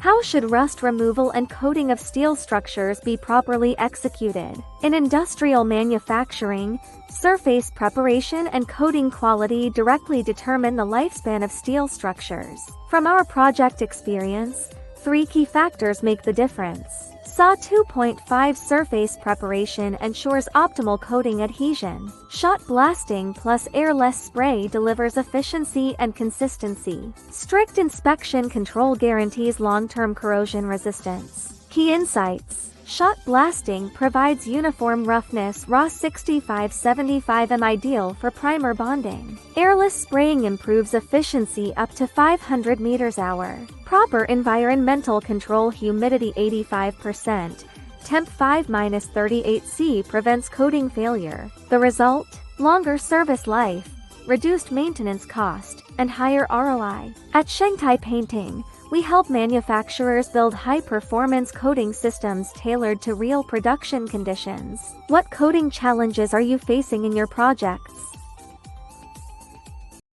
How should rust removal and coating of steel structures be properly executed? In industrial manufacturing, surface preparation and coating quality directly determine the lifespan of steel structures. From our project experience, 3 key factors make the difference. SAW 2.5 surface preparation ensures optimal coating adhesion. Shot blasting plus airless spray delivers efficiency and consistency. Strict inspection control guarantees long-term corrosion resistance. Key insights. Shot blasting provides uniform roughness raw 65-75 m ideal for primer bonding. Airless spraying improves efficiency up to 500 m/h. Proper environmental control humidity 85%, temp 5-38°C prevents coating failure. The result? Longer service life, reduced maintenance cost, and higher ROI. At Shanghai Painting, we help manufacturers build high-performance coating systems tailored to real production conditions. What coating challenges are you facing in your projects?